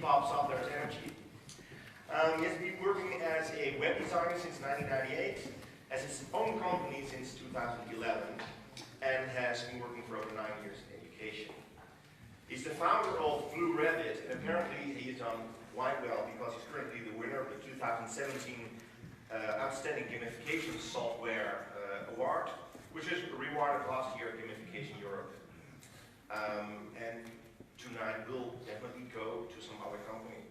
pops up, there's energy. He has been working as a web designer since 1998, has his own company since 2011, and has been working for over 9 years in education. He's the founder of Blue Rabbit, and apparently he has done quite well because he's currently the winner of the 2017 Outstanding Gamification Software Award, which was rewarded last year at Gamification Europe. And tonight will definitely go to some other company.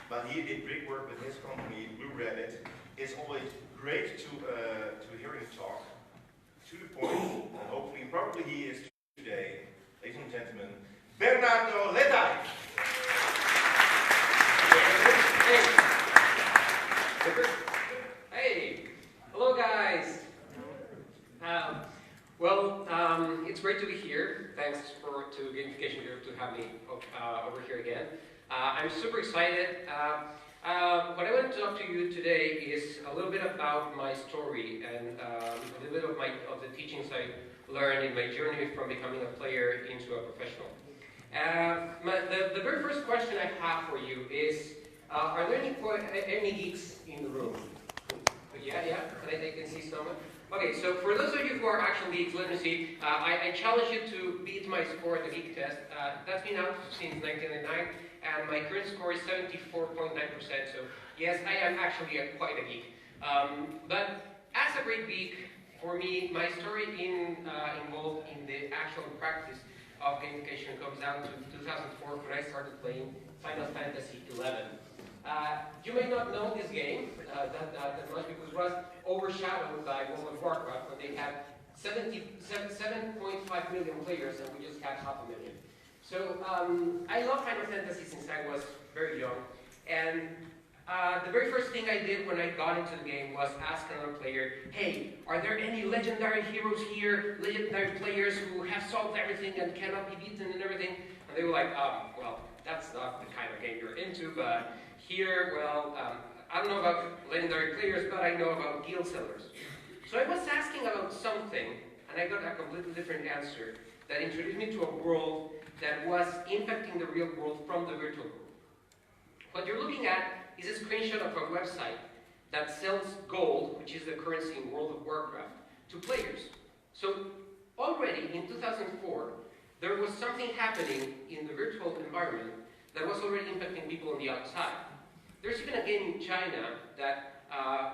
But he did great work with his company, Blue Rabbit. It's always great to hear him talk to the point, and hopefully, probably he is today, ladies and gentlemen, Bernardo Letayf. Hey, hello guys. It's great to be here. Thanks to Gamification Europe to have me over here again. I'm super excited. What I want to talk to you today is a little bit about my story and a little bit of the teachings I learned in my journey from becoming a player into a professional. The very first question I have for you is, are there any geeks in the room? Yeah, I can see someone. Okay, so for those of you who are actual geeks, let me see. I challenge you to beat my score at the geek test. That's been out since 1999, and my current score is 74.9%. So yes, I am actually quite a geek. But as a great geek, for me, my story involved in the actual practice of gamification comes down to 2004 when I started playing Final Fantasy XI. You may not know this game that much because it was overshadowed by World of Warcraft when they had 7.5 million players and we just had 500,000. So I love Final Fantasy since I was very young, and the very first thing I did when I got into the game was ask another player, hey, are there any legendary heroes here, legendary players who have solved everything and cannot be beaten and everything? And they were like, well, that's not the kind of game you're into, but here, well, I don't know about legendary players, but I know about guild sellers. So I was asking about something, and I got a completely different answer that introduced me to a world that was impacting the real world from the virtual world. What you're looking at is a screenshot of a website that sells gold, which is the currency in World of Warcraft, to players. So already in 2004, there was something happening in the virtual environment that was already impacting people on the outside. There's even a game in China that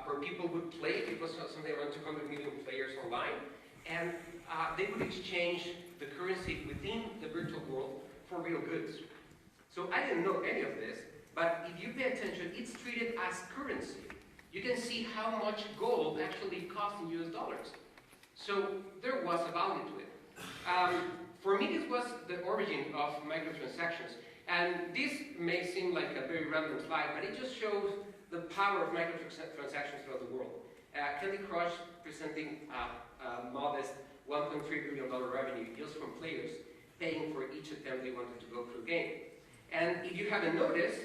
where people would play. It was something around 200 million players online, and they would exchange the currency within the virtual world for real goods. So I didn't know any of this, but if you pay attention, it's treated as currency. You can see how much gold actually costs in US dollars. So there was a value to it. For me, this was the origin of microtransactions. And this may seem like a very random slide, but it just shows the power of microtransactions throughout the world. Candy Crush presenting a modest $1.3 billion revenue just from players paying for each attempt they wanted to go through the game. And if you haven't noticed,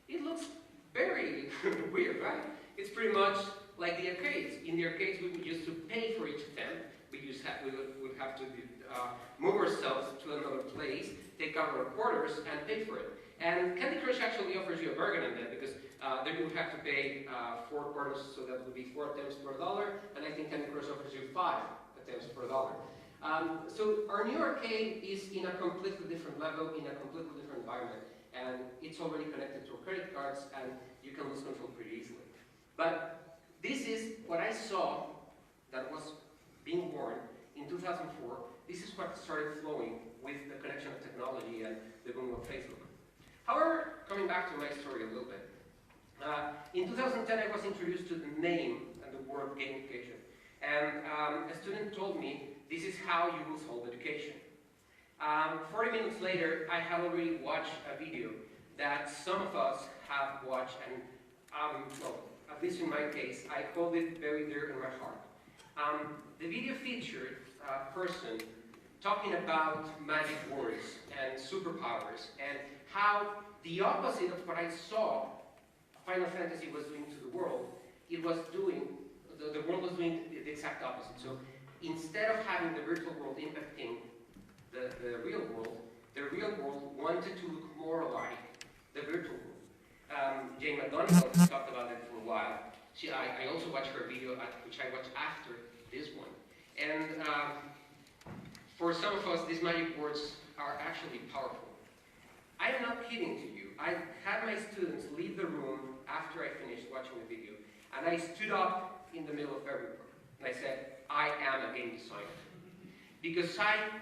it looks very weird, right? It's pretty much like the arcades. In the arcades, we would used to pay for each attempt. We would have to move ourselves to another place, take out our quarters, and pay for it. And Candy Crush actually offers you a bargain on that because then you have to pay 4 quarters, so that would be 4 attempts per $1, and I think Candy Crush offers you 5 attempts per $1. So our new arcade is in a completely different level, in a completely different environment, and it's already connected to credit cards, and you can lose control pretty easily. But this is what I saw that was being born in 2004. This is what started flowing with the connection of technology and the boom of Facebook. However, coming back to my story a little bit, in 2010 I was introduced to the name and the word gamification. And a student told me, this is how you will solve education. 40 minutes later, I have already watched a video that some of us have watched, and well, at least in my case, I hold it very dear in my heart. The video featured a person talking about magic words and superpowers and how the opposite of what I saw Final Fantasy was doing to the world, it was doing, the world was doing the exact opposite. So instead of having the virtual world impacting the real world wanted to look more like the virtual world. Jane McGonigal has talked about it for a while. I also watched her video, which I watched after this one. And for some of us, these magic words are actually powerful. I am not kidding to you. I had my students leave the room after I finished watching the video, and I stood up in the middle of everyone, and I said, I am a game designer. Because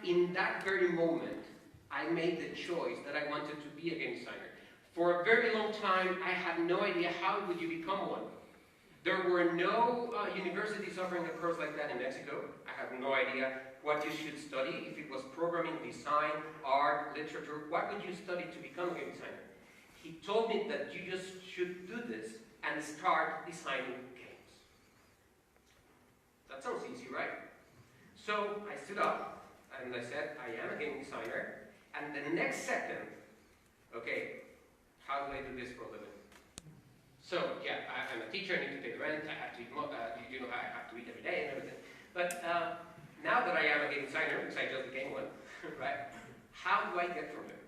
in that very moment, I made the choice that I wanted to be a game designer. For a very long time, I had no idea how would you become one. There were no universities offering a course like that in Mexico. I had no idea what you should study. If it was programming, design, art, literature, what would you study to become a game designer? He told me that you just should do this and start designing games. That sounds easy, right? So I stood up and I said, I am a game designer. And the next second, okay, how do I do this for a living? So yeah, I'm a teacher, I need to pay the rent, I have to eat, I have to eat every day and everything. But now that I am a game designer, because I just became one, right? How do I get from there?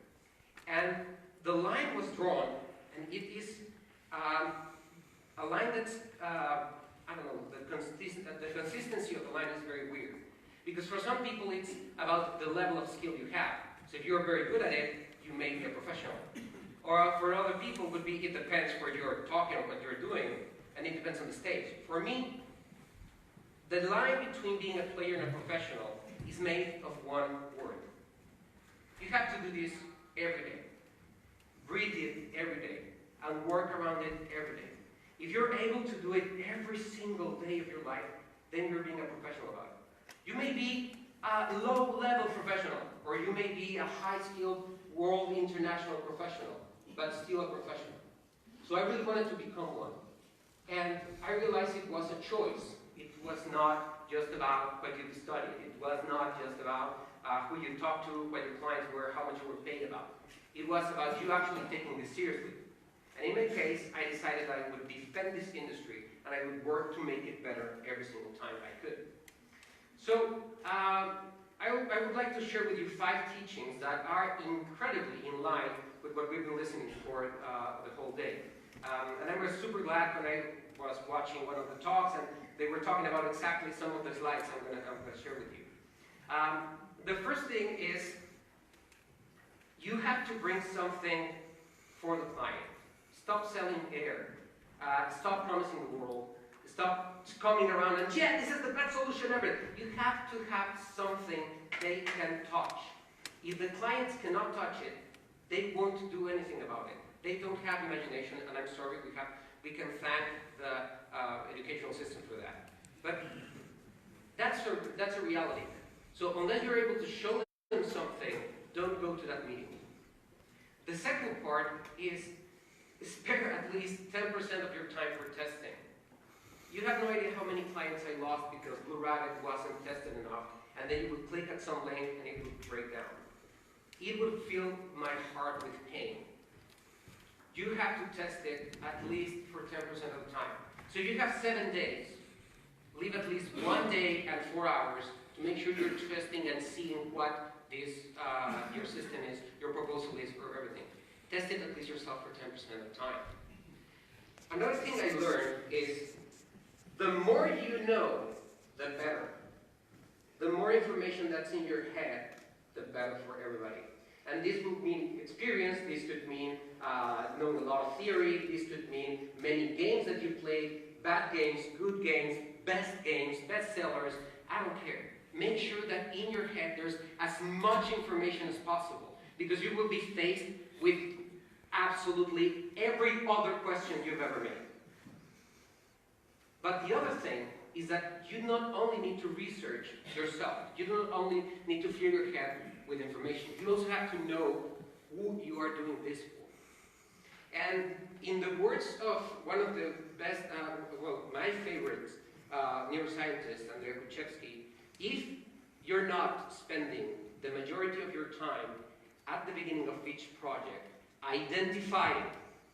And the line was drawn, and it is a line that's, I don't know, the consistency of the line is very weird. Because for some people it's about the level of skill you have. So if you're very good at it, you may be a professional. Or for other people would be, it depends where you're talking or what you're doing, and it depends on the stage. For me, the line between being a player and a professional is made of one word. You have to do this every day. Breathe it every day, and work around it every day. If you're able to do it every single day of your life, then you're being a professional about it. You may be a low-level professional, or you may be a high-skilled world international professional, but still a professional. So I really wanted to become one. And I realized it was a choice. It was not just about what you studied. It was not just about who you talked to, what your clients were, how much you were paid about. It was about you actually taking this seriously. And in my case, I decided I would defend this industry, and I would work to make it better every single time I could. So I would like to share with you 5 teachings that are incredibly in line with what we've been listening for the whole day. And I was super glad when I was watching one of the talks and they were talking about exactly some of the slides I'm going to share with you. The first thing is you have to bring something for the client. Stop selling air. Stop promising the world. Stop coming around and, yeah, this is the best solution ever. You have to have something they can touch. If the clients cannot touch it, they won't do anything about it. They don't have imagination, and I'm sorry, we can thank the educational system for that. But that's a reality. So unless you're able to show them something, don't go to that meeting. The second part is spare at least 10% of your time for testing. You have no idea how many clients I lost because Blue Rabbit wasn't tested enough, and then you would click at some link and it would break down. It would fill my heart with pain. You have to test it at least for 10% of the time. So if you have 7 days, leave at least 1 day and 4 hours to make sure you're testing and seeing what this, your system is, your proposal is, or everything. Test it at least yourself for 10% of the time. Another thing I learned is the more you know, the better. The more information that's in your head, the better for everybody. And this would mean experience, this could mean knowing a lot of theory, this could mean many games that you played, bad games, good games, best sellers, I don't care. Make sure that in your head there's as much information as possible, because you will be faced with absolutely every other question you've ever made. But the other thing is that you not only need to research yourself, you don't only need to fill your head with information, you also have to know who you are doing this for. And in the words of one of the best, my favorite neuroscientist, Andrei Kuchevsky, if you're not spending the majority of your time at the beginning of each project identifying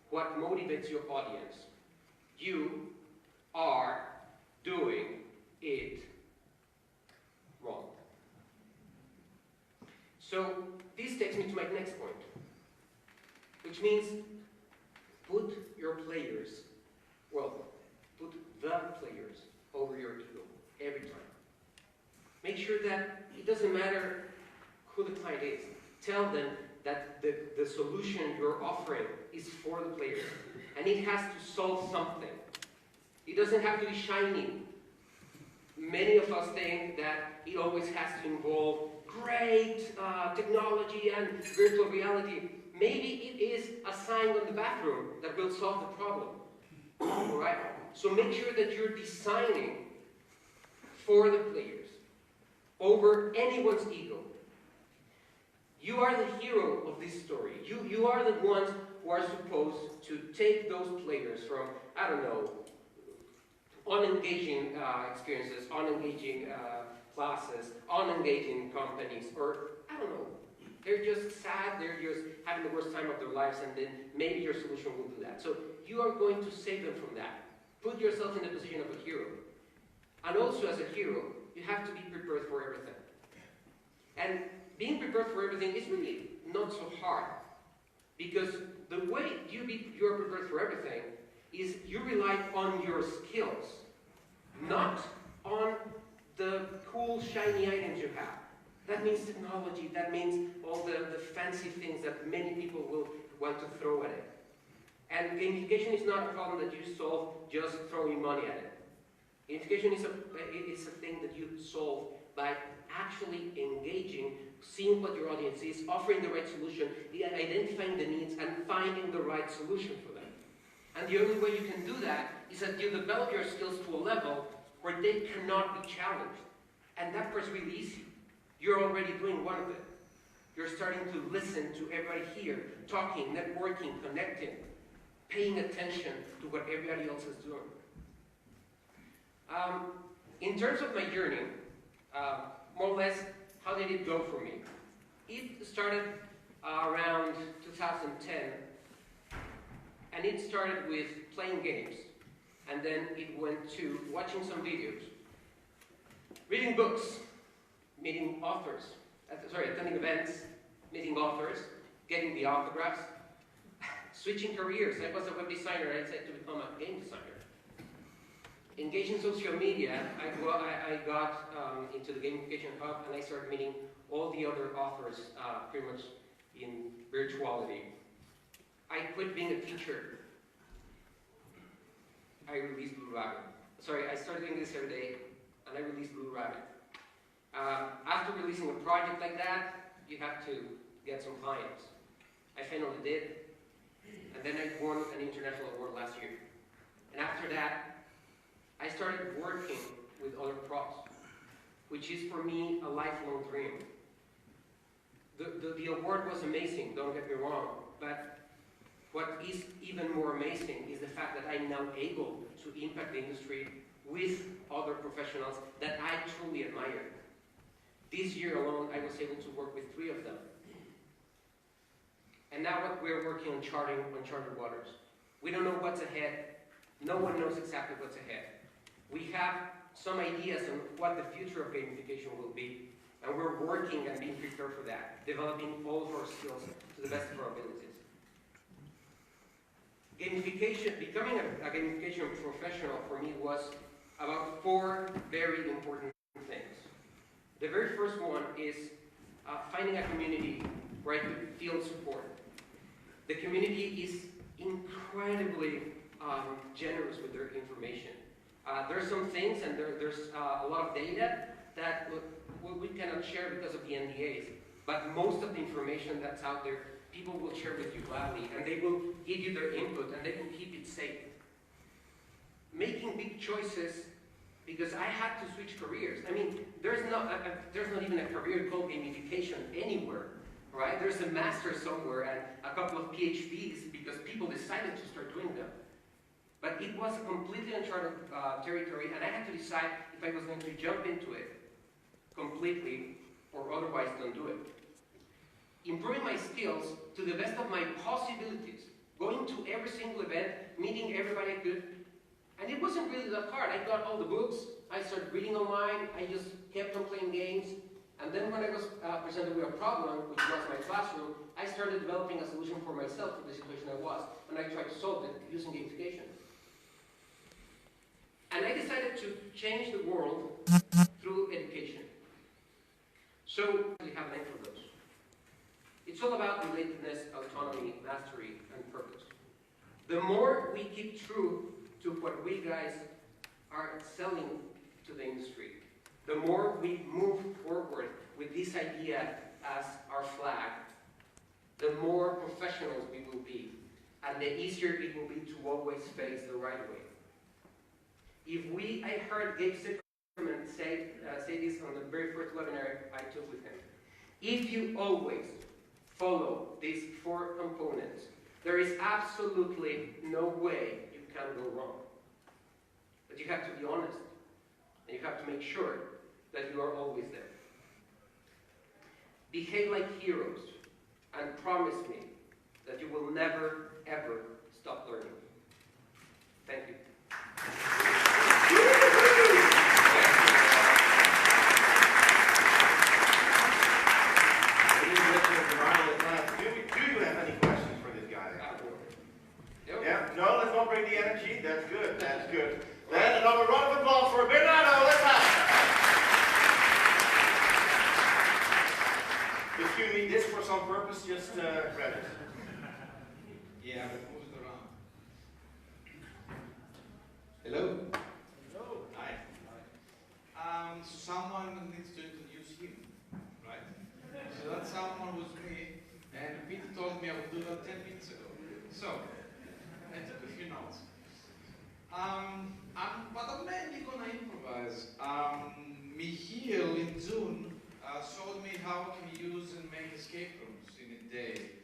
what motivates your audience, you are doing it wrong. So this takes me to my next point. which means put your players, well, put the players over your ego every time. Make sure that it doesn't matter who the client is. Tell them that the solution you're offering is for the players, and it has to solve something. It doesn't have to be shiny. Many of us think that it always has to involve great technology and virtual reality. Maybe it is a sign on the bathroom that will solve the problem. All right? So make sure that you're designing for the players over anyone's ego. You are the hero of this story. You are the ones who are supposed to take those players from, I don't know, unengaging experiences, unengaging classes, unengaging companies, or I don't know. They're just sad, they're just having the worst time of their lives, and then maybe your solution will do that. So you are going to save them from that. Put yourself in the position of a hero. And also as a hero, you have to be prepared for everything. And being prepared for everything is really not so hard. Because the way you are prepared for everything is you rely on your skills, not on the cool, shiny items you have. That means technology, that means all the fancy things that many people will want to throw at it. And gamification is not a problem that you solve just throwing money at it. Gamification is a thing that you solve by actually engaging, seeing what your audience is, offering the right solution, identifying the needs, and finding the right solution for them. And the only way you can do that is that you develop your skills to a level where they cannot be challenged. And that part's really easy. You're already doing one of it. You're starting to listen to everybody here, talking, networking, connecting, paying attention to what everybody else is doing. In terms of my journey, more or less, how did it go for me? It started around 2010, and it started with playing games, and then it went to watching some videos, reading books, meeting authors, attending events, meeting authors, getting the autographs, switching careers. I was a web designer, I decided to become a game designer. Engaging social media, I got into the gamification hub, and I started meeting all the other authors pretty much in virtuality. I quit being a teacher. I released Blue Rabbit. Sorry, I started doing this every day, and I released Blue Rabbit. After releasing a project like that, you have to get some clients. I finally did, and then I won an international award last year. And after that, I started working with other pros, which is for me a lifelong dream. The award was amazing, don't get me wrong, but what is even more amazing is the fact that I'm now able to impact the industry with other professionals that I truly admire. This year alone, I was able to work with 3 of them. And now we're working on charting uncharted waters. We don't know what's ahead. No one knows exactly what's ahead. We have some ideas on what the future of gamification will be, and we're working and being prepared for that, developing all of our skills to the best of our abilities. Gamification, becoming a gamification professional for me was about 4 very important things. The very first one is finding a community where I could feel support. The community is incredibly generous with their information. There's some things, and there's a lot of data that we cannot share because of the NDAs, but most of the information that's out there, people will share with you gladly, and they will give you their input, and they will keep it safe. Making big choices, because I had to switch careers. I mean, there's not even a career called gamification anywhere, right? There's a master somewhere and a couple of PhDs because people decided to start doing them. But it was a completely uncharted territory, and I had to decide if I was going to jump into it completely or otherwise don't do it. Improving my skills to the best of my possibilities, going to every single event, meeting everybody I could, and it wasn't really that hard. I got all the books, I started reading online, I just kept on playing games, And then when I was presented with a problem, which was my classroom, I started developing a solution for myself for the situation I was, and I tried to solve it using gamification. And I decided to change the world through education. So we have a name for those. It's all about relatedness, autonomy, mastery, and purpose. The more we keep true to what we guys are selling to the industry, the more we move forward with this idea as our flag, the more professionals we will be, and the easier it will be to always face the right way. I heard Gabe Zimmerman say this on the very first webinar I took with him. If you always follow these 4 components, there is absolutely no way you can go wrong. But you have to be honest, and you have to make sure that you are always there. Behave like heroes, and promise me that you will never, ever stop learning. Thank you. Do you have any questions for this guy? Yeah? No, let's not bring the energy. That's good. That's good. Then another round of applause for Bernardo Letayf. If you need this for some purpose, just grab it. Yeah, but move it around. Hello? Hello. Hi. So someone needs to introduce him, right? So that someone was me, and Pete told me I would do that 10 minutes ago. So, I took a few notes. But I'm mainly gonna improvise. Michiel in June showed me how I can use and make escape rooms in a day.